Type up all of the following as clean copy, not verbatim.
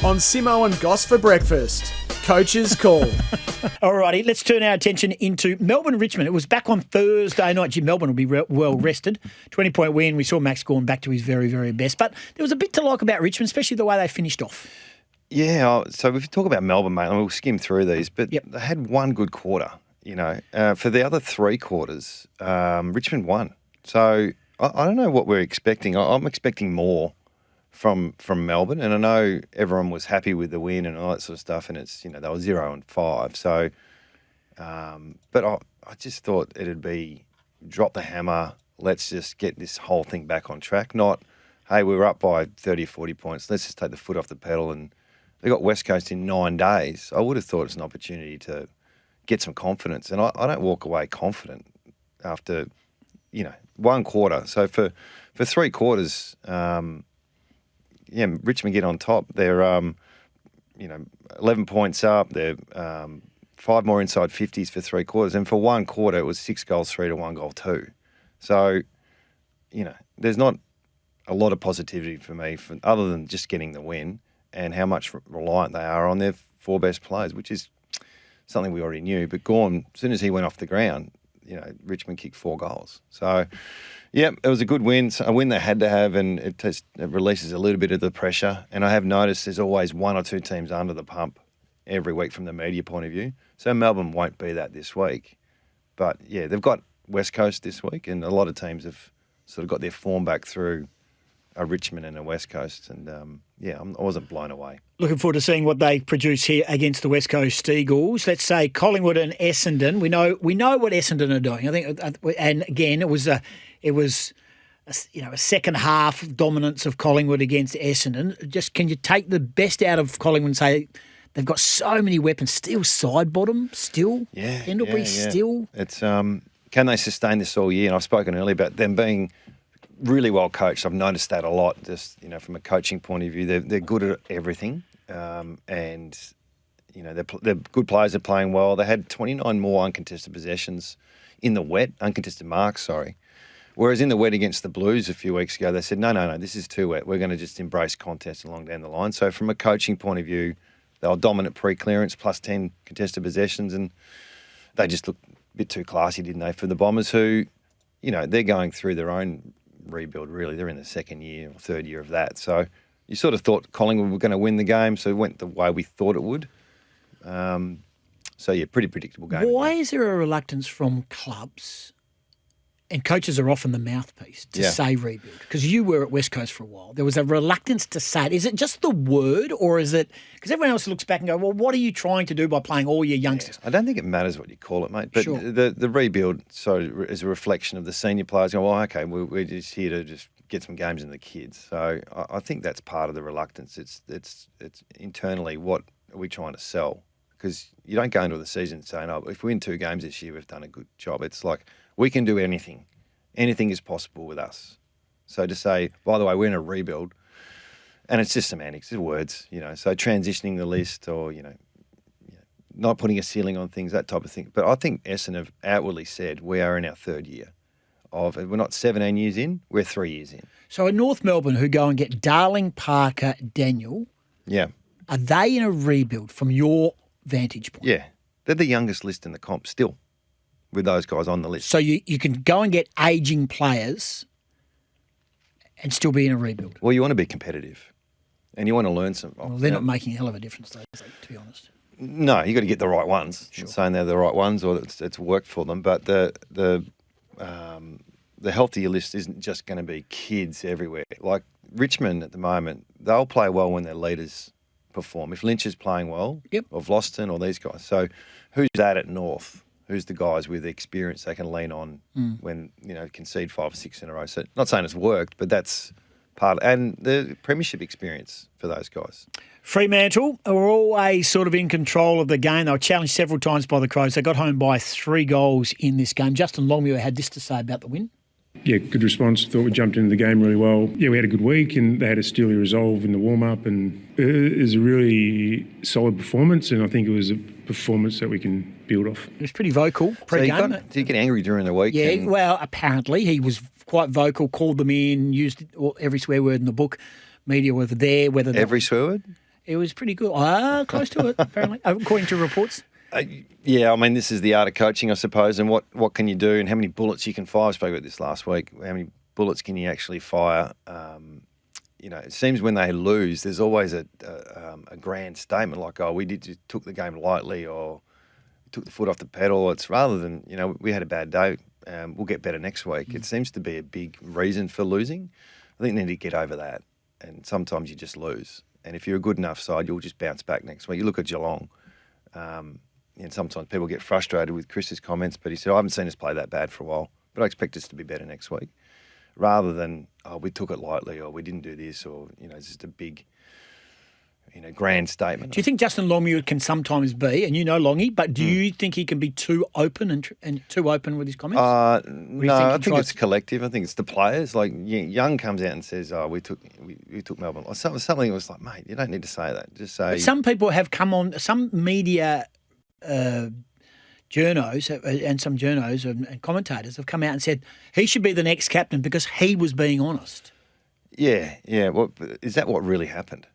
on Simo and Goss for breakfast. Coach's call. All righty, let's turn our attention into Melbourne-Richmond. It was back on Thursday night. Jim, Melbourne will be well rested. 20-point win. We saw Max Gawn back to his very, very best. But there was a bit to like about Richmond, especially the way they finished off. Yeah, so if you talk about Melbourne, mate, we'll skim through these, but They had one good quarter, For the other three quarters, Richmond won. So I don't know what we're expecting. I'm expecting more from Melbourne, and I know everyone was happy with the win and all that sort of stuff, and it's, they were 0-5. So, but I just thought it'd be drop the hammer, let's just get this whole thing back on track, not, hey, we were up by 30 or 40 points, let's just take the foot off the pedal. And they got West Coast in 9 days. I would have thought it's an opportunity to get some confidence, and I don't walk away confident after, one quarter. So for 3 quarters, Richmond get on top. They're, 11 points up. They're 5 more inside 50s for 3 quarters. And for 1 quarter, it was 6 goals 3 to 1 goal 2. So, there's not a lot of positivity for me other than just getting the win and how much reliant they are on their 4 best players, which is something we already knew. But Gawn, as soon as he went off the ground, Richmond kicked 4 goals. So, it was a good win, a win they had to have, and it releases a little bit of the pressure. And I have noticed there's always 1 or 2 teams under the pump every week from the media point of view. So Melbourne won't be that this week. But, they've got West Coast this week, and a lot of teams have sort of got their form back through a Richmond and a West Coast. And, I wasn't blown away. Looking forward to seeing what they produce here against the West Coast Eagles. Let's say Collingwood and Essendon. We know what Essendon are doing. I think, and again, it was a second half dominance of Collingwood against Essendon. Just can you take the best out of Collingwood and say they've got so many weapons, still side bottom, still Pendlebury, still. It's can they sustain this all year? And I've spoken earlier about them being really well coached. I've noticed that a lot. Just from a coaching point of view, they're good at everything, and they're good players. They're playing well. They had 29 more uncontested possessions in the wet, uncontested marks. Sorry. Whereas in the wet against the Blues a few weeks ago, they said, no, this is too wet. We're going to just embrace contest along down the line. So from a coaching point of view, they were dominant pre-clearance, plus 10 contested possessions, and they just looked a bit too classy, didn't they, for the Bombers who, they're going through their own rebuild, really. They're in the second year or third year of that. So you sort of thought Collingwood were going to win the game, so it went the way we thought it would. Pretty predictable game. Why is there a reluctance from clubs, and coaches are often the mouthpiece, to say rebuild? Because you were at West Coast for a while. There was a reluctance to say it. Is it just the word, or is it – because everyone else looks back and go, well, what are you trying to do by playing all your youngsters? I don't think it matters what you call it, mate. But sure. the rebuild is a reflection of the senior players going, well, okay, we're just here to just get some games in the kids. So I think that's part of the reluctance. It's internally, what are we trying to sell? Because you don't go into the season saying, if we win 2 games this year, we've done a good job. It's like we can do anything. Anything is possible with us. So to say, by the way, we're in a rebuild, and it's just semantics, it's words, So transitioning the list or, not putting a ceiling on things, that type of thing. But I think Essendon have outwardly said we are in our 3rd year. We're not 17 years in, we're 3 years in. So in North Melbourne, who go and get Darling, Parker, Daniel, are they in a rebuild from your vantage point? Yeah. They're the youngest list in the comp still, with those guys on the list. So you can go and get ageing players and still be in a rebuild. Well, you want to be competitive and you want to learn some. Well, they're not making a hell of a difference, though, to be honest. No, you got to get the right ones. Sure. I'm saying they're the right ones or it's worked for them. But the healthier list isn't just going to be kids everywhere. Like Richmond at the moment, they'll play well when their leaders perform. If Lynch is playing well, or Vlosten or these guys. So who's that at North? Who's the guys with the experience they can lean on when, concede 5 or 6 in a row. So not saying it's worked, but that's part and the premiership experience for those guys. Fremantle were always sort of in control of the game. They were challenged several times by the Crows. They got home by 3 goals in this game. Justin Longmuir had this to say about the win. Yeah, good response. Thought we jumped into the game really well. Yeah, we had a good week and they had a steely resolve in the warm-up, and it was a really solid performance, and I think it was a performance that we can build off. He was pretty vocal pre-game. So did you get angry during the week? Yeah, well, apparently he was quite vocal, called them in, used every swear word in the book. Media were there. Every swear word? It was pretty good. Close to it, apparently, according to reports. Yeah, I mean, this is the art of coaching, I suppose, and what can you do and how many bullets you can fire. I spoke about this last week. How many bullets can you actually fire? It seems when they lose, there's always a grand statement like, oh, we just took the game lightly or took the foot off the pedal. It's rather than, we had a bad day, we'll get better next week. It seems to be a big reason for losing. I think they need to get over that. And sometimes you just lose. And if you're a good enough side, you'll just bounce back next week. You look at Geelong. And sometimes people get frustrated with Chris's comments, but he said, I haven't seen us play that bad for a while, but I expect us to be better next week. Rather than, oh, we took it lightly or we didn't do this or, it's just a big, grand statement. Do you think Justin Longmuir can sometimes be, and Longy, but do you think he can be too open and too open with his comments? No, I think it's collective. I think it's the players. Like Young comes out and says, "Oh, we took Melbourne." Or something was like, "Mate, you don't need to say that. Just say." But some people have come on. Some media journos and some journos and commentators have come out and said he should be the next captain because he was being honest. Yeah. Well, is that what really happened?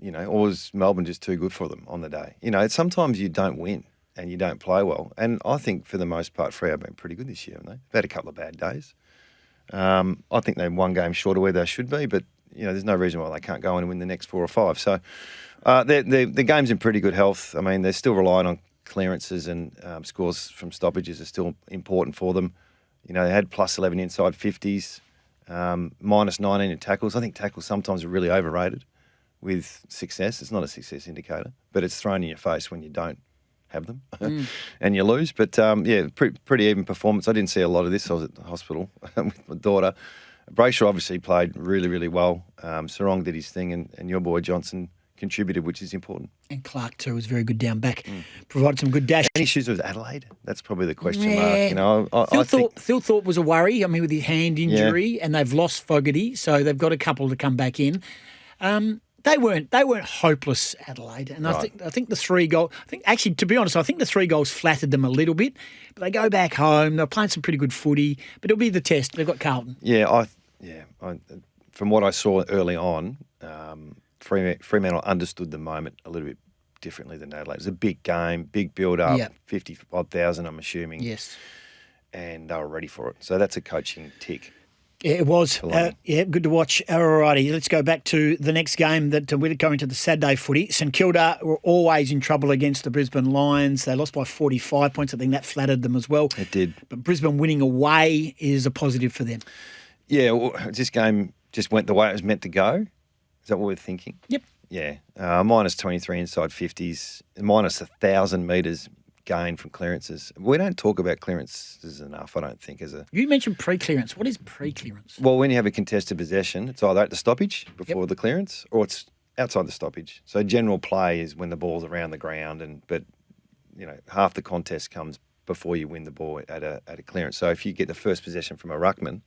Or was Melbourne just too good for them on the day? Sometimes you don't win and you don't play well. And I think for the most part, Freo have been pretty good this year, haven't they? They've had a couple of bad days. I think they're one game short of where they should be, but, there's no reason why they can't go in and win the next 4 or 5. So the game's in pretty good health. I mean, they're still relying on clearances and scores from stoppages are still important for them. They had plus 11 inside 50s, minus 19 in tackles. I think tackles sometimes are really overrated with success. It's not a success indicator, but it's thrown in your face when you don't have them and you lose. But, pretty even performance. I didn't see a lot of this. I was at the hospital with my daughter. Brayshaw obviously played really, really well. Sarong did his thing and your boy Johnson contributed, which is important. And Clark too was very good down back. Provided some good dash. Any issues with Adelaide? That's probably the question mark. Phil Thorpe was a worry. I mean, with his hand injury, and they've lost Fogarty, so they've got a couple to come back in. They weren't hopeless, Adelaide, and Right. I think the 3 goal. I think actually, to be honest, I think the 3 goals flattered them a little bit. But they go back home. They're playing some pretty good footy, but it'll be the test. They've got Carlton. From what I saw early on, Fremantle understood the moment a little bit differently than Adelaide. It was a big game, big build-up, 50,000, I'm assuming. Yes. And they were ready for it. So that's a coaching tick. Yeah, it was. Good to watch. All righty, let's go back to the next game that we're going to the Saturday footy. St Kilda were always in trouble against the Brisbane Lions. They lost by 45 points. I think that flattered them as well. It did. But Brisbane winning away is a positive for them. Yeah, well, this game just went the way it was meant to go. Is that what we're thinking? Yep. Yeah. Minus 23 inside 50s, minus 1,000 metres gain from clearances. We don't talk about clearances enough, I don't think, You mentioned pre-clearance. What is pre-clearance? Well, when you have a contested possession, it's either at the stoppage before the clearance or it's outside the stoppage. So general play is when the ball's around the ground, but half the contest comes before you win the ball at a clearance. So if you get the first possession from a ruckman,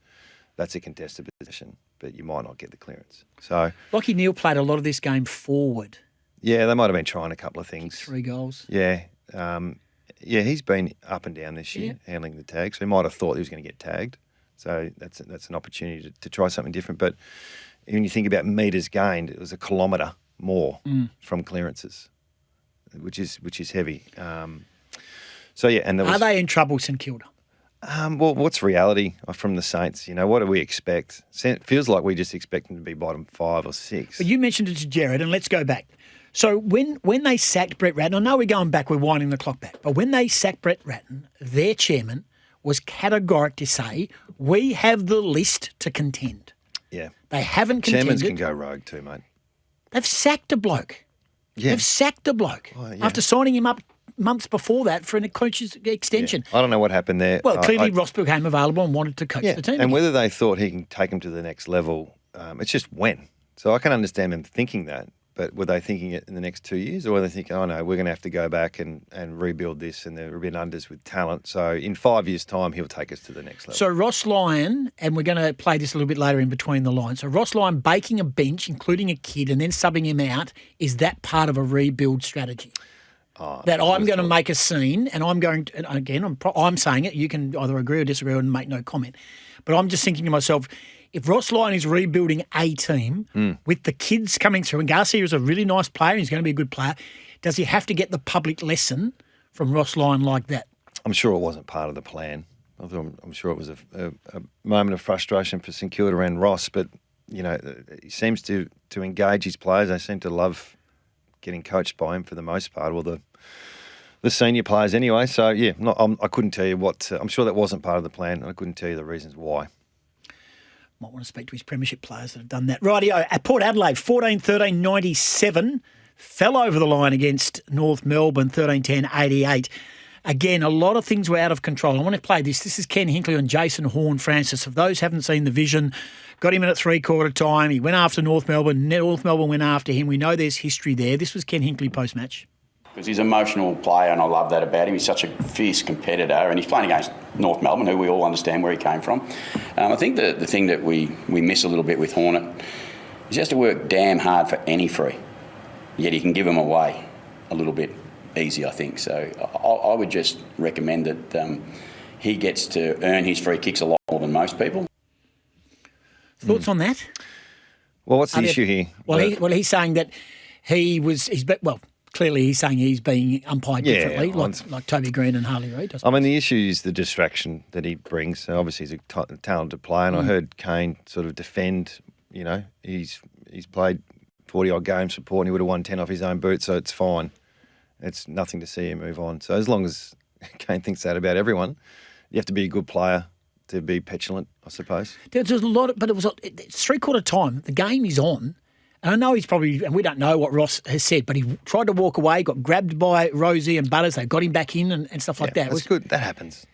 that's a contested possession, but you might not get the clearance. So Lachie Neale played a lot of this game forward. Yeah, they might have been trying a couple of things. 3 goals. Yeah. He's been up and down this year, handling the tag. So he might have thought he was going to get tagged. So that's an opportunity to try something different. But when you think about metres gained, it was a kilometre more from clearances, which is heavy. And Are they in trouble, St Kilda? Well, what's reality from the Saints? What do we expect? It feels like we just expect them to be bottom 5 or 6. But you mentioned it to Jared, and let's go back. So when they sacked Brett Ratton, I know we're going back, we're winding the clock back, but when they sacked Brett Ratton, their chairman was categoric to say, we have the list to contend. Yeah. They haven't contended. Chairmans can go rogue too, mate. They've sacked a bloke. Yeah. They've sacked a bloke after signing him up months before that for a coach's extension. Yeah. I don't know what happened there. Well, clearly Ross became available and wanted to coach the team. And again. whether they thought he can take him to the next level, it's just when. So I can understand them thinking that. But were they thinking it in the next 2 years, or were they thinking, oh no, we're going to have to go back and rebuild this, and there have been unders with talent. So in 5 years' time, he'll take us to the next level. So Ross Lyon, and we're going to play this a little bit later in between the lines. So Ross Lyon baking a bench, including a kid, and then subbing him out, is that part of a rebuild strategy? That I'm going to make a scene, and I'm going to, and again, I'm saying it, you can either agree or disagree and make no comment. But I'm just thinking to myself, if Ross Lyon is rebuilding a team with the kids coming through, and Garcia is a really nice player, he's going to be a good player, does he have to get the public lesson from Ross Lyon like that? I'm sure it wasn't part of the plan. I'm sure it was a moment of frustration for St Kilda and Ross, but he seems to engage his players. They seem to love getting coached by him for the most part, or the senior players anyway. So yeah, I couldn't tell you what. I'm sure that wasn't part of the plan, and I couldn't tell you the reasons why. Might want to speak to his premiership players that have done that. Rightio, at Port Adelaide, 14-13-97, fell over the line against North Melbourne, 13-10-88. Again, a lot of things were out of control. I want to play this. This is Ken Hinkley on Jason Horne-Francis. For those who haven't seen the vision, got him in at three-quarter time. He went after North Melbourne. North Melbourne went after him. We know there's history there. This was Ken Hinkley post-match. Because he's an emotional player, and I love that about him. He's such a fierce competitor, and he's playing against North Melbourne, who we all understand where he came from. I think the thing that we miss a little bit with Hornet is he has to work damn hard for any free, yet he can give them away a little bit easy, I think. So I would just recommend that he gets to earn his free kicks a lot more than most people. Thoughts on that? Well, what's the issue here? Well, he's saying that clearly he's saying he's being umpired differently, like Toby Green and Harley Reid. I mean, the issue is the distraction that he brings. So obviously, he's a talented player, and I heard Kane sort of defend. He's played 40-odd games for Port, and he would have won 10 off his own boot, so it's fine. It's nothing to see him move on. So as long as Kane thinks that about everyone, you have to be a good player to be petulant, I suppose. There's a lot, but it's three-quarter time. The game is on. And I know he's probably, and we don't know what Ross has said, but he tried to walk away, got grabbed by Rosie and Butters. They got him back in and stuff like that. That's good. That happens.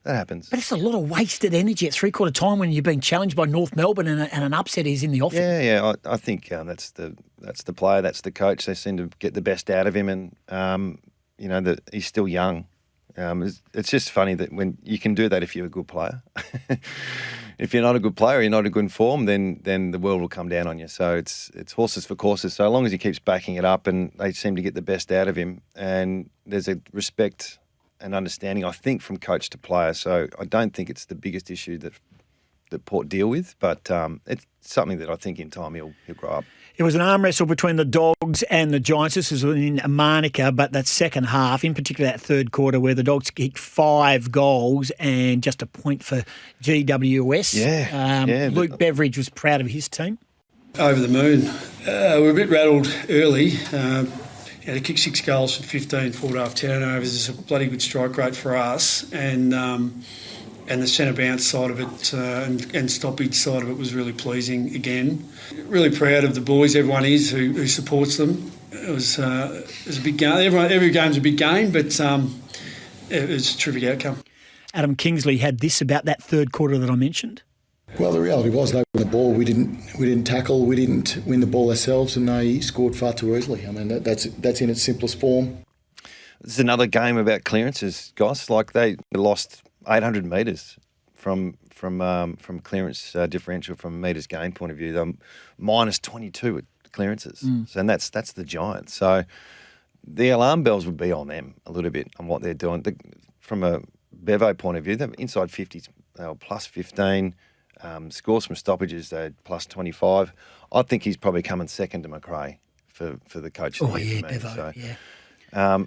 But it's a lot of wasted energy at three-quarter time when you're being challenged by North Melbourne and an upset is in the offing. Yeah. I think that's the player, that's the coach. They seem to get the best out of him, and that he's still young. It's just funny that when you can do that if you're a good player. If you're not a good player, you're not in good form, then the world will come down on you. So it's horses for courses. So long as he keeps backing it up, and they seem to get the best out of him, and there's a respect and understanding, I think, from coach to player. So I don't think it's the biggest issue that Port deal with, but it's something that I think in time he'll grow up. It was an arm wrestle between the Dogs and the Giants. This was in Manuka, but that second half, in particular that third quarter, where the Dogs kicked 5 goals and just a point for GWS. Luke Beveridge was proud of his team. Over the moon. We're a bit rattled early. To kick 6 goals from 15 forward-half turnovers is a bloody good strike rate for us, and the centre bounce side of it and stoppage side of it was really pleasing again. Really proud of the boys, everyone is, who supports them. It was a big game. Every game's a big game, but it was a terrific outcome. Adam Kingsley had this about that third quarter that I mentioned. Well, the reality was they won the ball. We didn't tackle. We didn't win the ball ourselves, and they scored far too easily. I mean, that's in its simplest form. It's another game about clearances, Goss. Like they lost 800 metres from clearance differential from metres gain point of view. They're minus 22 at clearances, and that's the Giants. So the alarm bells would be on them a little bit on what they're doing. From a Bevo point of view, they're inside 50s, they were plus 15. Scores from stoppages, they're plus 25. I think he's probably coming second to McRae for the coach. Oh, yeah, Bevo, so, yeah.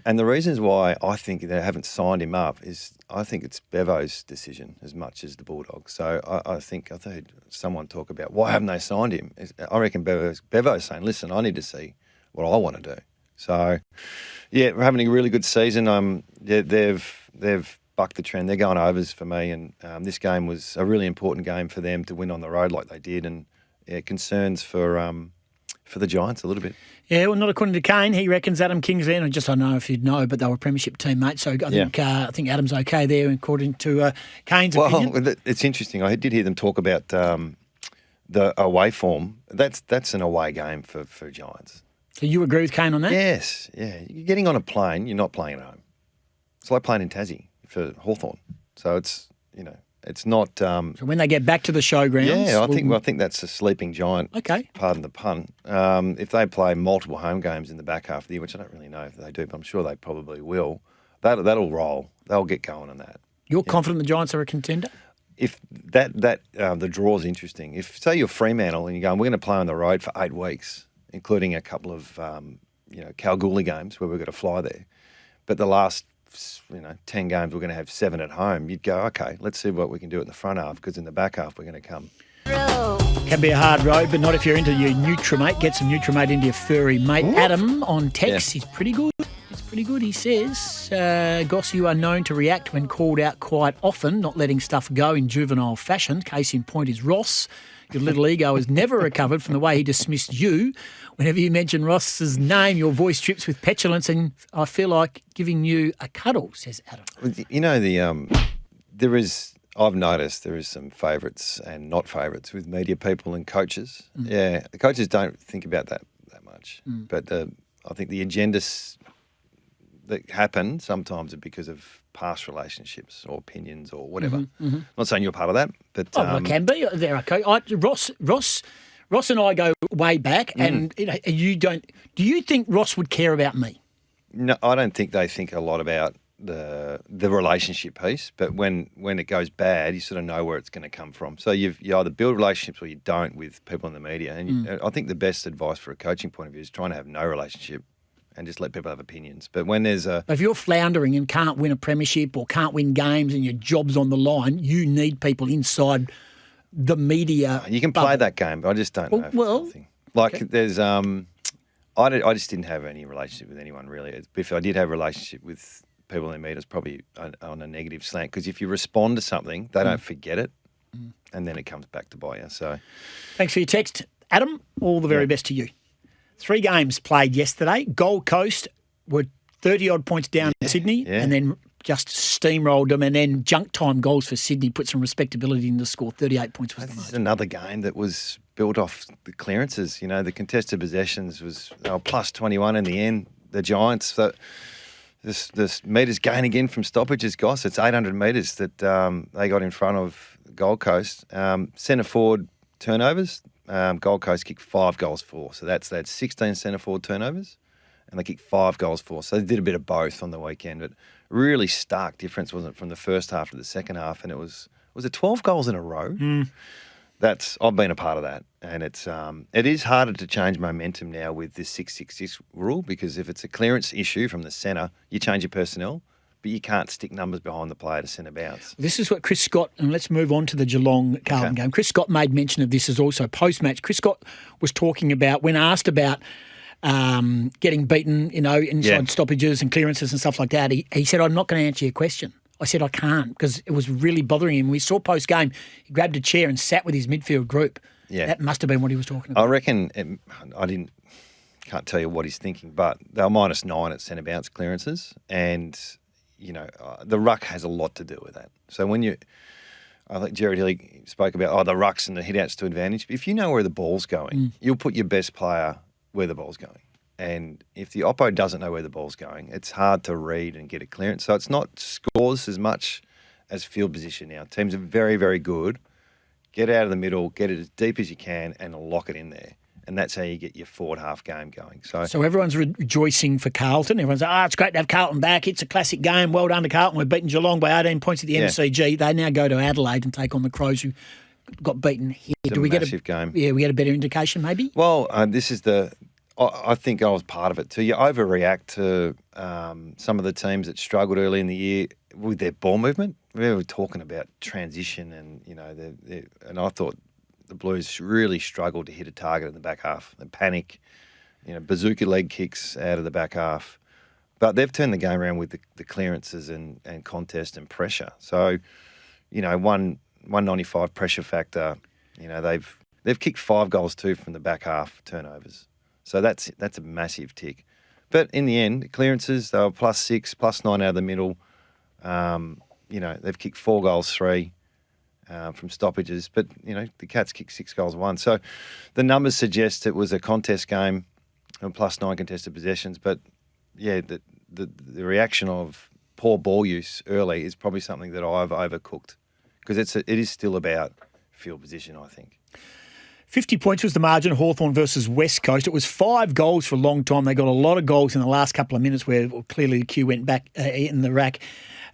And the reasons why I think they haven't signed him up is I think it's Bevo's decision as much as the Bulldogs. So I think I've heard someone talk about why haven't they signed him. I reckon Bevo's saying, listen, I need to see what I want to do. So, yeah, we're having a really good season. They've bucked the trend. They're going overs for me, and this game was a really important game for them to win on the road like they did, and concerns for the Giants a little bit. Yeah, well, not according to Kane. He reckons Adam Kingsley, and I don't know if you'd know, but they were premiership teammates, so I think Adam's okay there according to Kane's opinion. Well, it's interesting. I did hear them talk about the away form. That's an away game for Giants. So you agree with Kane on that? Yes, yeah. You're getting on a plane, you're not playing at home. It's like playing in Tassie for Hawthorn. So it's not. So when they get back to the showgrounds, I think that's a sleeping giant. Okay, pardon the pun. If they play multiple home games in the back half of the year, which I don't really know if they do, but I'm sure they probably will. That'll roll. They'll get going on that. You're confident the Giants are a contender? if the draw is interesting. If say you're Fremantle and you're going, we're going to play on the road for 8 weeks, including a couple of Kalgoorlie games where we've got to fly there, but the last 10 games we're going to have 7 at home. You'd go, okay, let's see what we can do in the front half, because in the back half we're going to come. Can be a hard road, but not if you're into your Nutrimate. Get some Nutrimate into your furry mate. Ooh. Adam on text, He's pretty good. Pretty good, he says. Goss, you are known to react when called out quite often, not letting stuff go in juvenile fashion. Case in point is Ross. Your little ego has never recovered from the way he dismissed you. Whenever you mention Ross's name, your voice drips with petulance, and I feel like giving you a cuddle, says Adam. You know, I've noticed there is some favourites and not favourites with media people and coaches. Mm. Yeah, the coaches don't think about that much. Mm. But I think the agendas that happen sometimes are because of past relationships or opinions or whatever. Mm-hmm, mm-hmm. Not saying you're part of that, but it can be. There, okay. Ross and I go way back, and you don't. Do you think Ross would care about me? No, I don't think they think a lot about the relationship piece. But when it goes bad, you sort of know where it's going to come from. So you either build relationships or you don't with people in the media. And I think the best advice for a coaching point of view is trying to have no relationship and just let people have opinions. But when there's if you're floundering and can't win a premiership or can't win games and your job's on the line, you need people inside the media. You can play that game, but I just don't know. Well, there's I just didn't have any relationship with anyone really. If I did have a relationship with people in the media, it's probably on a negative slant, because if you respond to something, they don't forget it, and then it comes back to bite you. So, thanks for your text, Adam. All the very best to you. 3 games played yesterday. Gold Coast were 30-odd points down in Sydney, and then just steamrolled them, and then junk time goals for Sydney put some respectability in the score. 38 points was the most. This is another game that was built off the clearances. You know, the contested possessions was plus 21 in the end. The Giants, this metres gain again from stoppages, Goss. It's 800 metres that they got in front of Gold Coast. Centre forward turnovers. Gold Coast kicked 5 goals for. So they had 16 centre forward turnovers, and they kicked 5 goals for. So they did a bit of both on the weekend, but really stark difference, wasn't it, from the first half to the second half? And was it 12 goals in a row? I've been a part of that, and it is harder to change momentum now with this 6-6-6 rule, because if it's a clearance issue from the centre, you change your personnel, but you can't stick numbers behind the player to centre bounce. This is what Chris Scott, and let's move on to the Geelong Carlton game. Chris Scott made mention of this as also post-match. Chris Scott was talking about, when asked about getting beaten, inside stoppages and clearances and stuff like that, he said, I'm not going to answer your question. I said, I can't, because it was really bothering him. We saw post-game, he grabbed a chair and sat with his midfield group. Yeah. That must have been what he was talking about. I reckon, can't tell you what he's thinking, but they were -9 at centre bounce clearances, and the ruck has a lot to do with that. So I think Jared Hilly spoke about the rucks and the hit-outs to advantage. If you know where the ball's going, you'll put your best player where the ball's going. And if the oppo doesn't know where the ball's going, it's hard to read and get a clearance. So it's not scores as much as field position now. Teams are very, very good. Get out of the middle, get it as deep as you can, and lock it in there. And that's how you get your forward half game going. So everyone's rejoicing for Carlton. Everyone's like, it's great to have Carlton back. It's a classic game. Well done to Carlton. We've beaten Geelong by 18 points at the MCG. They now go to Adelaide and take on the Crows, who got beaten here. It's a massive game. Yeah, we get a better indication maybe? Well, this is I think I was part of it too. You overreact to some of the teams that struggled early in the year with their ball movement. We were talking about transition, and and I thought the Blues really struggled to hit a target in the back half. They panic, bazooka leg kicks out of the back half. But they've turned the game around with the clearances and contest and pressure. So, 195 pressure factor. They've kicked 5 goals too from the back half turnovers. So that's a massive tick. But in the end, clearances, they were +6, +9 out of the middle. They've kicked 4 goals, 3 from stoppages. But, the Cats kicked 6 goals, 1. So the numbers suggest it was a contest game and +9 contested possessions. But, the reaction of poor ball use early is probably something that I've overcooked, because it is still about field position, I think. 50 points was the margin, Hawthorn versus West Coast. It was 5 goals for a long time. They got a lot of goals in the last couple of minutes where clearly the queue went back in the rack.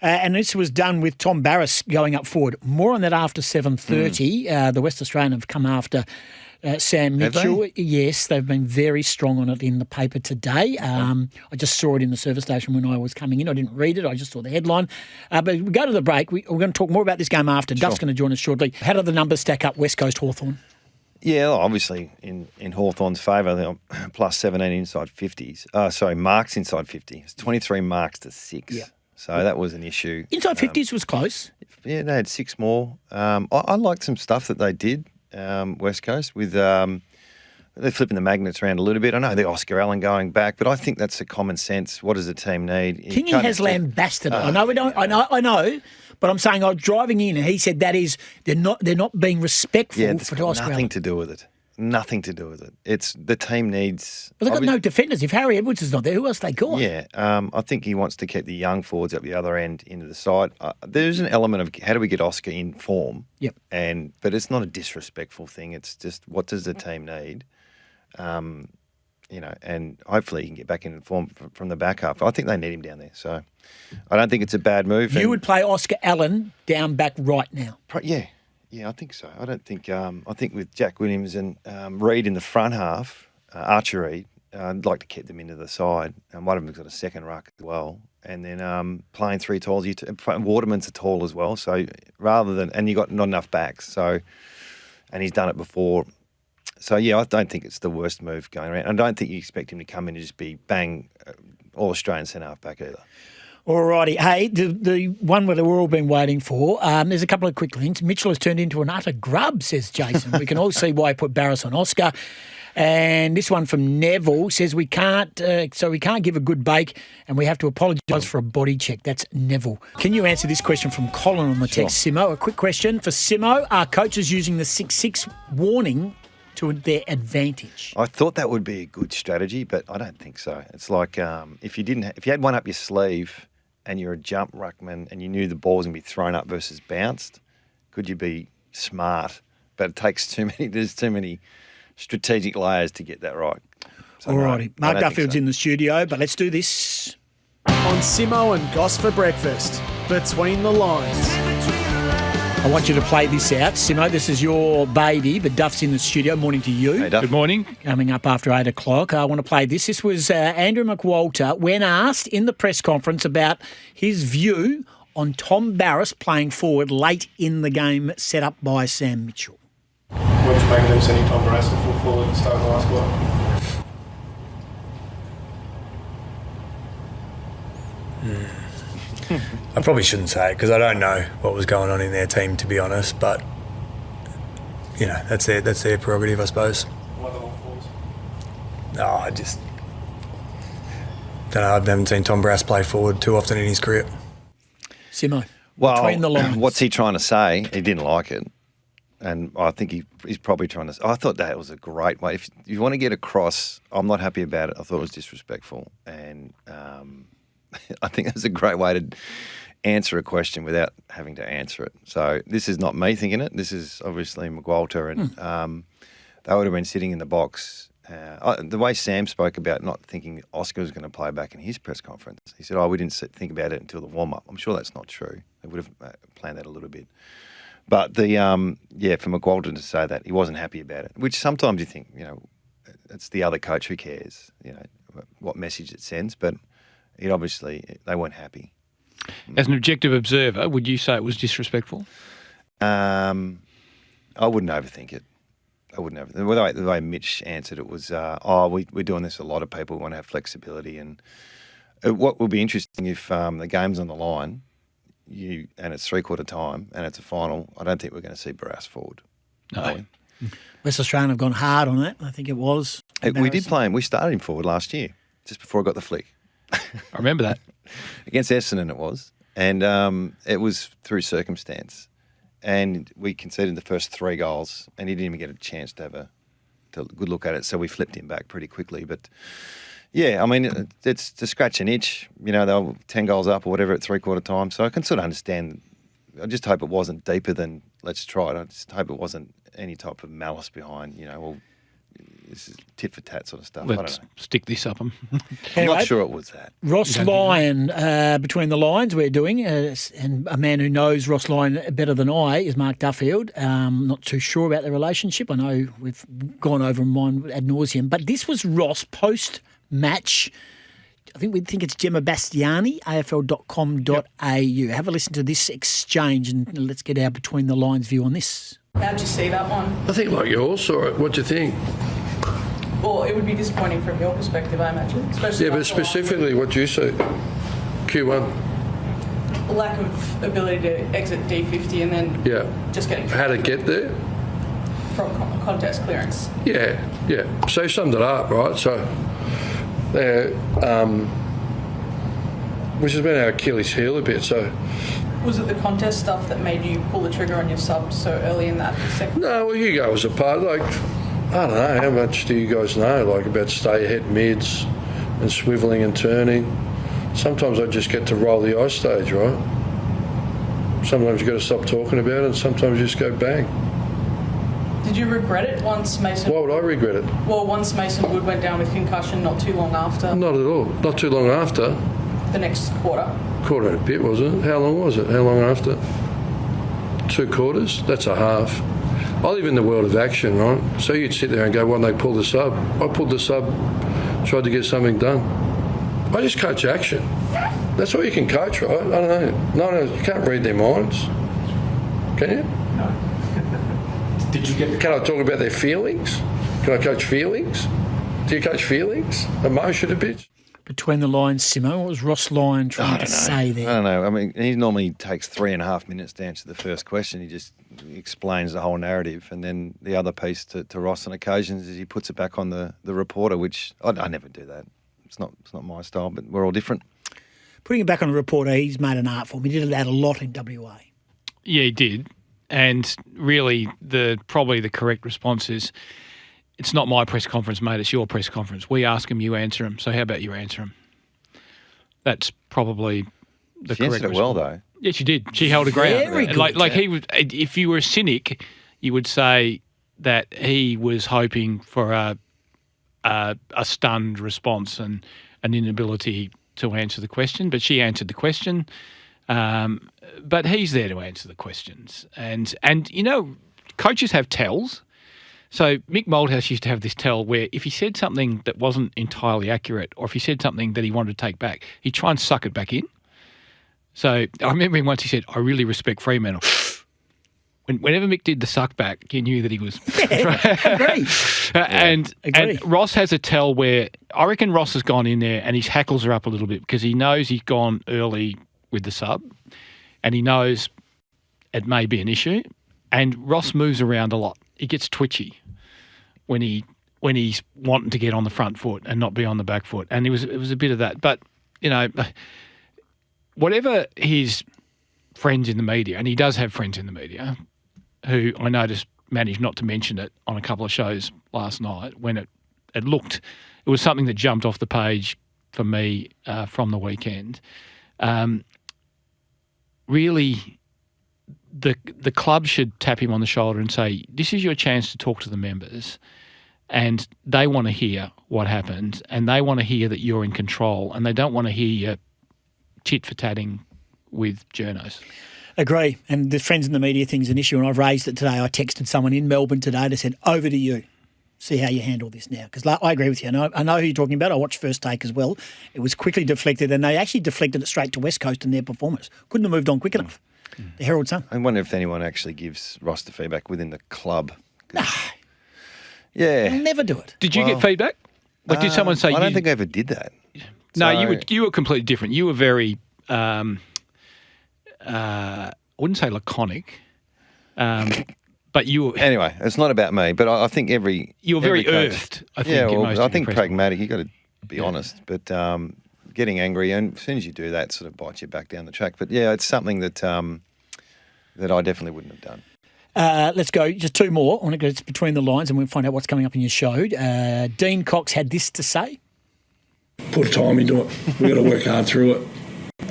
And this was done with Tom Barrass going up forward. More on that after 7:30. The West Australian have come after Sam Mitchell. Yes, they've been very strong on it in the paper today. I just saw it in the service station when I was coming in. I didn't read it. I just saw the headline. But we go to the break. We're going to talk more about this game after. Duff's going to join us shortly. How do the numbers stack up West Coast Hawthorn? Yeah, obviously in Hawthorn's favour, they're plus 17 inside 50s. Marks inside 50. It's 23 marks to 6. Yeah. So that was an issue. Inside 50s was close. Yeah, they had 6 more. I liked some stuff that they did, West Coast, with they're flipping the magnets around a little bit. I know the Oscar Allen going back, but I think that's a common sense. What does the team need? Kingy has lambasted it. I know we don't. I know. But I'm saying I was driving in and he said that is they're not being respectful for Oscar Allen. Nothing to do with it. Nothing to do with it. It's the team needs. But they've got no defenders. If Harry Edwards is not there, who else they got? Yeah, I think he wants to keep the young forwards at the other end into the side. There's an element of how do we get Oscar in form? Yep. But it's not a disrespectful thing. It's just what does the team need? And hopefully he can get back in form from the back up. I think they need him down there. So I don't think it's a bad move. You would play Oscar Allen down back right now. Yeah, I think so. I don't think. I think with Jack Williams and Reid in the front half, Archer Reid, I'd like to keep them into the side. One of them's got a second ruck as well, and then playing 3 talls. Waterman's a tall as well, so and you got not enough backs. So, and he's done it before. So yeah, I don't think it's the worst move going around. I don't think you expect him to come in and just be bang all Australian centre half back either. Alrighty. Hey, the one where we're all been waiting for, there's a couple of quick links. Mitchell has turned into an utter grub, says Jason. We can all see why he put Barrass on Oscar. And this one from Neville says we can't give a good bake and we have to apologise for a body check. That's Neville. Can you answer this question from Colin on the text? Simo, a quick question for Simo. Are coaches using the 6-6 warning to their advantage? I thought that would be a good strategy, but I don't think so. It's like if you had one up your sleeve and you're a jump ruckman and you knew the ball was going to be thrown up versus bounced, could you be smart? But it takes too many. There's too many strategic layers to get that right. So Alrighty, no, Mark Duffield's in the studio, but let's do this. On Simo and Goss for breakfast, between the lines. I want you to play this out. Simo, this is your baby, but Duff's in the studio. Morning to you. Hey, Duff. Good morning. Coming up after 8 o'clock. I want to play this. This was Andrew McWalter when asked in the press conference about his view on Tom Barrass playing forward late in the game set up by Sam Mitchell. What do you make them sending Tom Barrass to full forward and start the last quarter? I probably shouldn't say it because I don't know what was going on in their team, to be honest. But that's their prerogative, I suppose. Why the long forwards? No, I just don't know. I haven't seen Tom Barrass play forward too often in his career. Simo, well, between the lines. What's he trying to say? He didn't like it, and I think he's probably trying to. I thought that was a great way. If you want to get across, I'm not happy about it. I thought it was disrespectful, and I think that's a great way to answer a question without having to answer it. So this is not me thinking it. This is obviously McWalter, and they would have been sitting in the box. The way Sam spoke about not thinking Oscar was going to play back in his press conference, he said, we didn't think about it until the warm-up. I'm sure that's not true. They would have planned that a little bit. But for McWalter to say that, he wasn't happy about it, which sometimes you think, it's the other coach who cares, what message it sends, but they weren't happy. As an objective observer, would you say it was disrespectful? I wouldn't overthink it. The way Mitch answered it was, we're doing this a lot of people. We want to have flexibility. And what would be interesting if the game's on the line, and it's 3/4 time, and it's a final, I don't think we're going to see Barrass forward. No. West Australian have gone hard on it. I think it was. We did play him. We started him forward last year, just before I got the flick. I remember that. Against Essendon it was. And it was through circumstance. And we conceded the first 3 goals and he didn't even get a chance to have a good look at it. So we flipped him back pretty quickly. But, yeah, I mean, it's to scratch an itch. They were 10 goals up or whatever at 3/4 time. So I can sort of understand. I just hope it wasn't deeper than let's try it. I just hope it wasn't any type of malice behind, this is tit for tat sort of stuff. Let's I don't know. stick this up them. I'm Anyway, not sure it was that. Ross Lyon, Between the Lines, we're doing, and a man who knows Ross Lyon better than I is Mark Duffield. Not too sure about the relationship. I know we've gone over mine ad nauseum, but this was Ross post-match. I think it's Gemma Bastiani, afl.com.au. Have a listen to this exchange and let's get our Between the Lines view on this. How'd you see that one? I think like you all saw it. What do you think? Well, it would be disappointing from your perspective, I imagine. Especially But specifically, what do you see? Q1. Lack of ability to exit D50 and then just getting... How to get there? From contest clearance. Yeah. So you summed it up, right? So, which has been our Achilles heel a bit, so... Was it the contest stuff that made you pull the trigger on your sub so early in that second? No, well, you guys are part. Like, I don't know, how much do you guys know, like, about stay ahead mids and swivelling and turning? Sometimes I just get to roll the ice stage, right? Sometimes you've got to stop talking about it, and sometimes you just go bang. Did you regret it once Mason... Why would I regret it? Well, once Mason Wood went down with concussion not too long after. Not at all. Not too long after. The next quarter. Quarter and a bit, wasn't it? How long was it? How long after? 2 quarters? That's a half. I live in the world of action, right? So you'd sit there and go, why don't they pull the sub? I pulled the sub, tried to get something done. I just coach action. That's all you can coach, right? I don't know. No, you can't read their minds. Can you? No. Did you get... Can I talk about their feelings? Can I coach feelings? Do you coach feelings? Emotion a bit? Between the Lines, Simo, what was Ross Lyon trying to say there? I don't know. I mean, he normally takes 3.5 minutes to answer the first question. He just explains the whole narrative. And then the other piece to Ross on occasions is he puts it back on the reporter, which I never do that. It's not my style, but we're all different. Putting it back on the reporter, he's made an art form. He did that a lot in WA. Yeah, he did. And really, probably the correct response is, it's not my press conference, mate. It's your press conference. We ask them, you answer them. So how about you answer them? That's probably the She correct answered it well, though. Yeah, she did. She held her ground. Very good. Like he was. If you were a cynic, you would say that he was hoping for a stunned response and an inability to answer the question. But she answered the question. But he's there to answer the questions. And coaches have tells. So Mick Moldhouse used to have this tell where if he said something that wasn't entirely accurate or if he said something that he wanted to take back, he'd try and suck it back in. So I remember him once he said, I really respect Fremantle. Whenever Mick did the suck back, you knew that he was... Agree. And Ross has a tell where I reckon Ross has gone in there and his hackles are up a little bit because he knows he's gone early with the sub and he knows it may be an issue. And Ross moves around a lot. He gets twitchy when he's wanting to get on the front foot and not be on the back foot. And it was a bit of that. But, whatever his friends in the media, and he does have friends in the media, who I noticed managed not to mention it on a couple of shows last night when it was something that jumped off the page for me from the weekend. Really, the club should tap him on the shoulder and say, this is your chance to talk to the members and they want to hear what happened and they want to hear that you're in control and they don't want to hear you tit-for-tatting with journos. Agree. And the friends in the media thing's an issue and I've raised it today. I texted someone in Melbourne today and said, over to you. See how you handle this now. Because I agree with you. I know who you're talking about. I watched First Take as well. It was quickly deflected and they actually deflected it straight to West Coast and their performance. Couldn't have moved on quick enough. The Herald Sun. I wonder if anyone actually gives Ross the feedback within the club. Nah. Yeah. They'll never do it. Did you get feedback? Like, did someone say I don't think I ever did that. No, you were completely different. You were very, I wouldn't say laconic, but you were... Anyway, it's not about me, but I think you were very earthed, I think. I think pragmatic. You've got to be honest, but getting angry, and as soon as you do that, sort of bites you back down the track. But yeah, it's something that that I definitely wouldn't have done. Let's go. Just 2 more. I want to go Between the Lines and we'll find out what's coming up in your show. Dean Cox had this to say. Put time into it. We've got to work hard through it.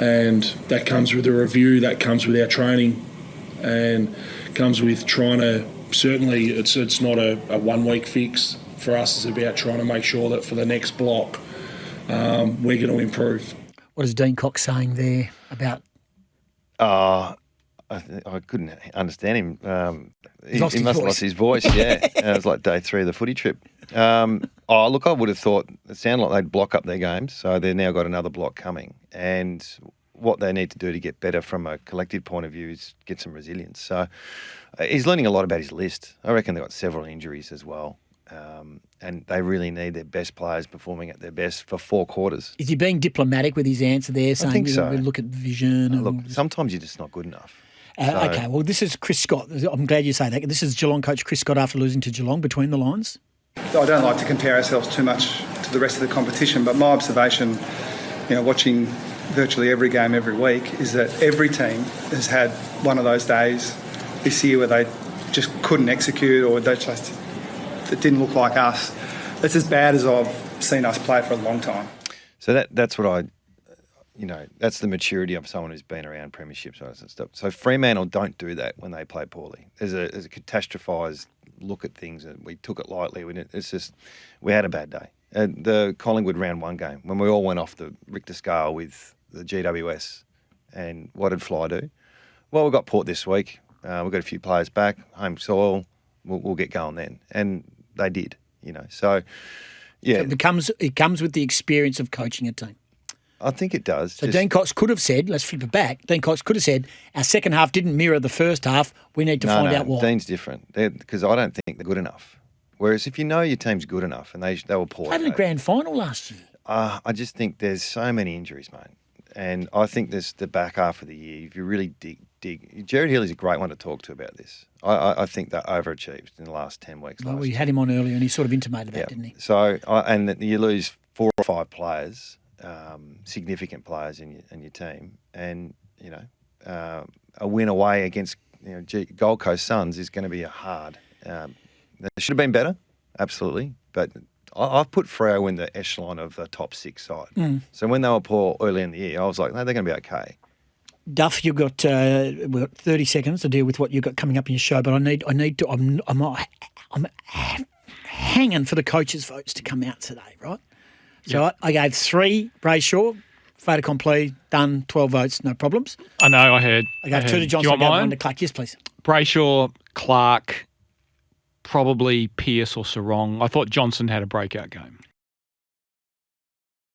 And that comes with a review, that comes with our training, and comes with trying to, certainly it's not a 1 week fix for us is about trying to make sure that for the next block, we're going to improve. What is Dean Cox saying there about? I couldn't understand him. He Lost his must have voice. lost his voice, yeah. It was like day 3 of the footy trip. Look, I would have thought it sounded like they'd block up their games, so they've now got another block coming. And what they need to do to get better from a collective point of view is get some resilience. So he's learning a lot about his list. I reckon they've got several injuries as well. And they really need their best players performing at their best for 4 quarters. Is he being diplomatic with his answer there, saying I think so. we look at vision? Look, sometimes you're just not good enough. Okay, well, this is Chris Scott. I'm glad you say that. This is Geelong coach Chris Scott after losing to Geelong between the lines. I don't like to compare ourselves too much to the rest of the competition, but my observation, watching virtually every game every week, is that every team has had one of those days this year where they just couldn't execute, or it didn't look like us. That's as bad as I've seen us play for a long time. So that's what that's the maturity of someone who's been around premierships and stuff. So Fremantle don't do that when they play poorly. There's a catastrophised look at things, and we took it lightly. We had a bad day. The Collingwood round 1 game, when we all went off the Richter scale with the GWS, and what did Fly do? Well, we got Port this week. We've got a few players back, home soil. We'll get going then, and they did. So yeah, it comes with the experience of coaching a team. I think it does. So Dean Cox could have said, let's flip it back, Dean Cox could have said, our second half didn't mirror the first half. We need to find out why. Dean's different because I don't think they're good enough. Whereas if you know your team's good enough, and they were poor. Played in the grand final last year. I just think there's so many injuries, mate. And I think there's the back half of the year, if you really dig. Jared Healy's a great one to talk to about this. I think they overachieved in the last 10 weeks. Well, we had him on earlier and he sort of intimated that, didn't he? So, and you lose 4 or 5 players, significant players in your team, and a win away against Gold Coast Suns is going to be a hard. They should have been better, absolutely, but I've put Freo in the echelon of the top 6 side. So when they were poor early in the year, I was like, no, they're going to be okay. Duff, you've got we've got 30 seconds to deal with what you've got coming up in your show, but I need to. I'm hanging for the coaches' votes to come out today, right? So I gave 3 Brayshaw, fait accompli, done, 12 votes, no problems. I know, I heard. I gave 2 to Johnson, I gave 1 to Clark. Yes, please. Brayshaw, Clark, probably Pearce or Sarong. I thought Johnson had a breakout game.